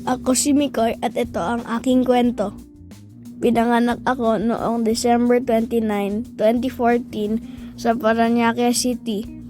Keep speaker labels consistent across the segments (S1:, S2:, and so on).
S1: Ako si Mikoy at ito ang aking kwento. Pinanganak ako noong December 29, 2014 sa Parañaque City.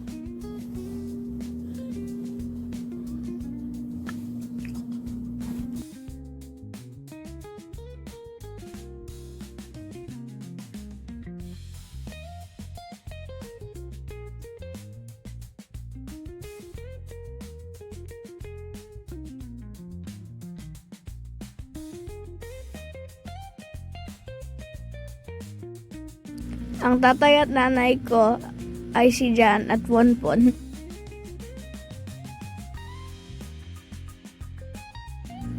S1: Ang tatay at nanay ko ay si Jan at Ponpon.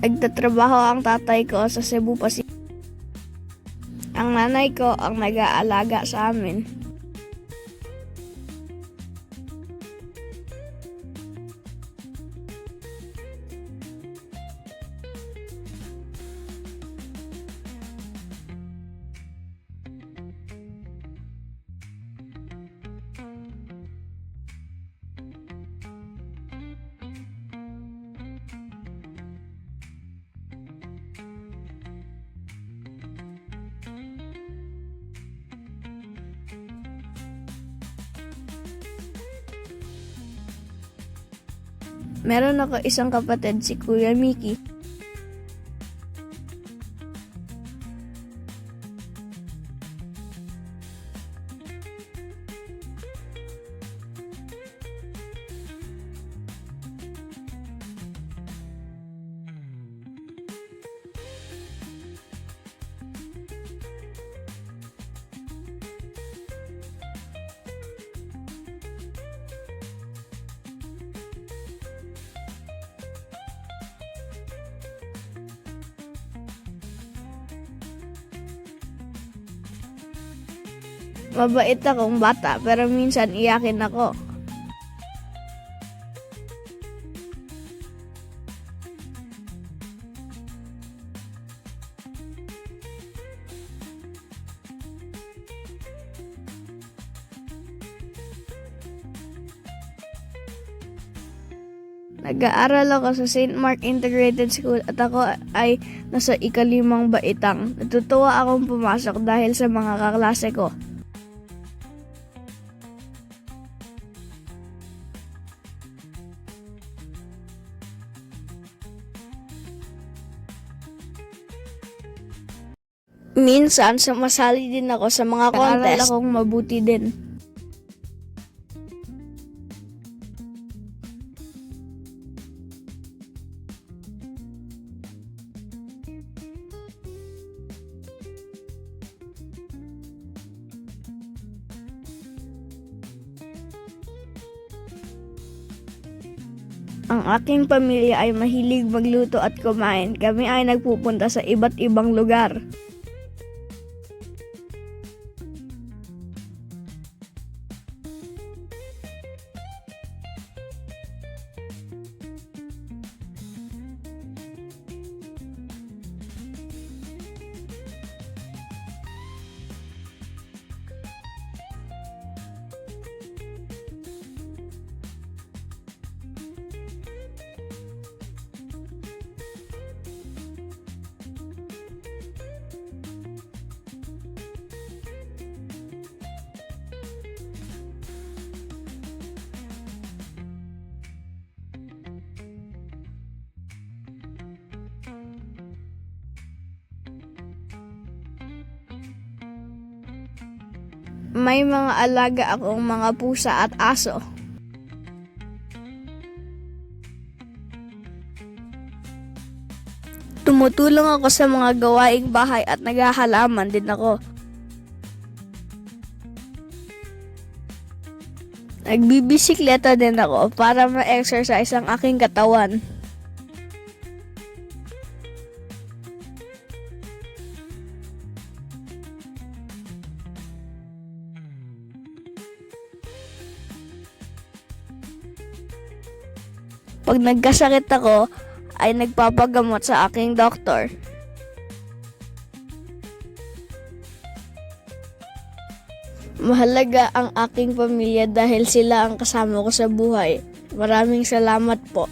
S1: Nagtatrabaho ang tatay ko sa Cebu Pacific. Ang nanay ko ang nag-aalaga sa amin. Meron ako isang kapatid, si Kuya Mickey. Mabait akong bata pero minsan iyakin ako. Nag-aaral ako sa St. Mark Integrated School at ako ay nasa ika-5 baitang. Natutuwa akong pumasok dahil sa mga kaklase ko. Minsan, sumasali din ako sa mga contest. Nag-aaral akong mabuti din. Ang aking pamilya ay mahilig magluto at kumain. Kami ay nagpupunta sa iba't ibang lugar. May mga alaga akong mga pusa at aso. Tumutulong ako sa mga gawaing bahay at naghahalaman din ako. Nagbibisikleta din ako para ma-exercise ang aking katawan. Pag nagkasakit ako, ay nagpapagamot sa aking doktor. Mahalaga ang aking pamilya dahil sila ang kasama ko sa buhay. Maraming salamat po.